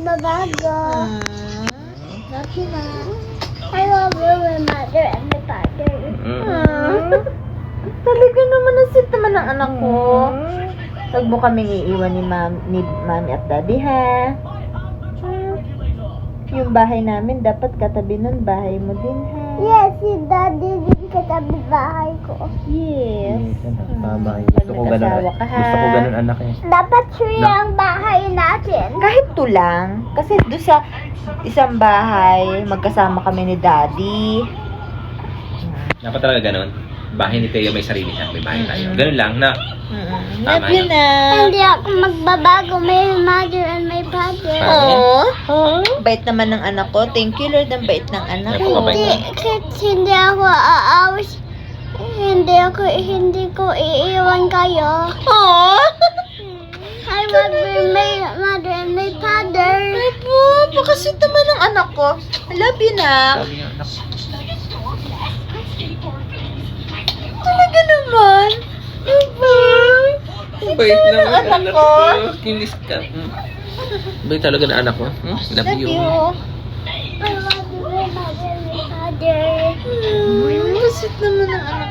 magbabago. Love you na. I love you, my mother and my father. Talaga naman ang sweet naman ng anak ko. Huwag mo kaming iiwan ni mami at daddy, ha? Yung bahay namin, dapat katabi nun, bahay mo din, ha? Yes, si daddy din katabi bahay ko. Yes. Gusto ko ganun. Mag-asawa ka, ha? Gusto ko ganun anak eh. Dapat sure ang bahay natin. Kahit tulang. Kasi doon sa isang bahay, magkasama kami ni daddy. Dapat talaga ganun. Bahay ni Teo may sarili siya. May bahay tayo. Ganun lang na. Love you na. Hindi ako magbabago, my mother and my father. Oh, bait naman ng anak ko. Thank you, Lord. Ang bait ng anak ko. Hindi ako aawas. Hindi ko iiwan kayo. Oh! I love my mother and my father. Ay po, pakasweet naman ng anak ko. I love you na. Sabi niya, anak. Talaga naman. Bait naman anak anak ko. ko. Kinis ka. Bait talaga na anak ko. Love Love you. you. I love you, my mother and my father. Pakasweet naman ng anak